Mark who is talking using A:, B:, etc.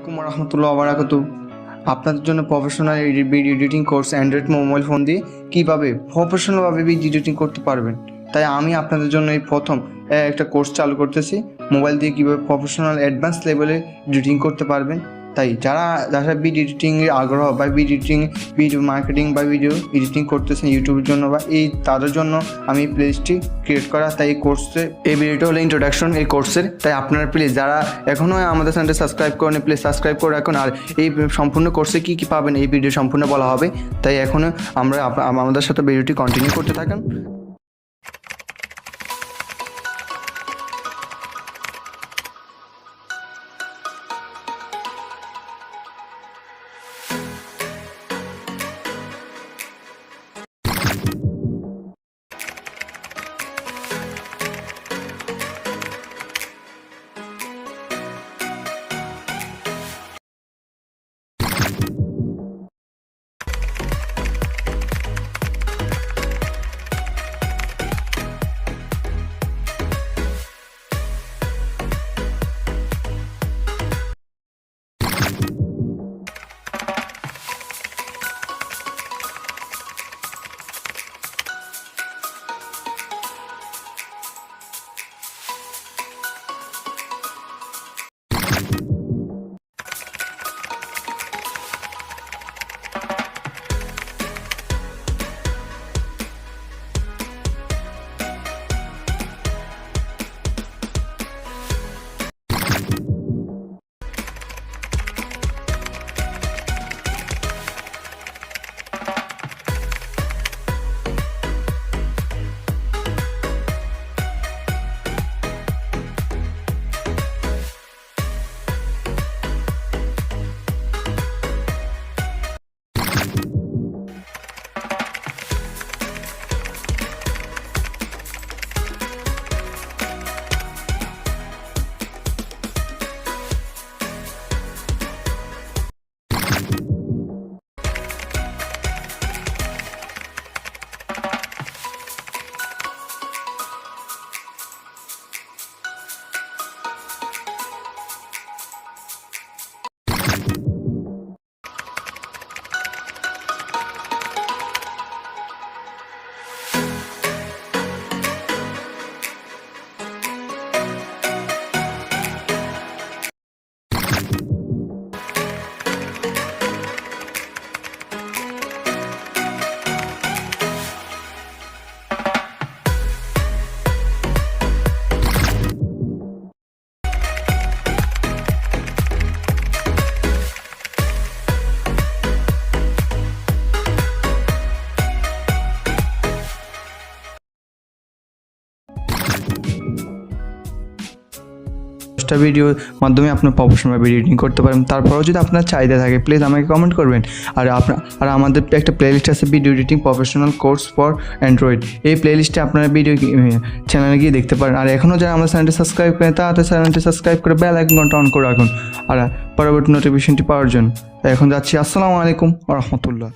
A: আসসালামু আলাইকুম রহমতুল্লাহ বারাকাতু। আপনাদের জন্য professional video editing course Android mobile phone দিয়ে কীভাবে প্রফেশনালভাবে ভিডিও এডিটিং করতে পারবেন, তাই আমি আপনাদের জন্য এই প্রথম একটা কোর্স চালু করতেছি। মোবাইল দিয়ে কীভাবে প্রফেশনাল অ্যাডভান্স লেভেলে এডিটিং করতে পারবেন। তাই যারা ভিডিও এডিটিংয়ের আগ্রহ বা ভিডিও মার্কেটিং বা ভিডিও এডিটিং করতেছেন ইউটিউবের জন্য বা তাদের জন্য আমি এই প্লেলিস্টটি ক্রিয়েট করা। তাই এই কোর্সে এই ভিডিওটা হলো ইন্ট্রোডাকশন এই কোর্সের। তাই আপনারা প্লিজ যারা এখনও আমাদের চ্যানেলটি সাবস্ক্রাইব করেন প্লিজ সাবস্ক্রাইব করে রাখুন। আর এই সম্পূর্ণ কোর্সে কী কী পাবেন এই ভিডিও সম্পূর্ণ বলা হবে। তাই এখনও আমাদের সাথে ভিডিওটি কন্টিনিউ করতে থাকেন। ভিডিওর মাধ্যমে আপনার প্রফেশনাল ভিডিও এডিটিং করতে পারেন। তারপরেও যদি আপনার চাহিদা থাকে প্লিজ আমাকে কমেন্ট করবেন। আর আমাদের একটা প্লেলিস্ট আছে video editing professional course for Android. এই প্লেলিস্টে আপনারা ভিডিও চ্যানেলে গিয়ে দেখতে পারেন। আর এখনও যারা আমাদের চ্যানেলটি সাবস্ক্রাইব করেন তাড়াতাড়ি চ্যানেলটি সাবস্ক্রাইব করে বেল আইকনটা অন করে রাখুন আর পরবর্তী নোটিফিকেশনটি পাওয়ার জন্য। এখন যাচ্ছি। আসসালামু আলাইকুম ওয়া রাহমাতুল্লাহ।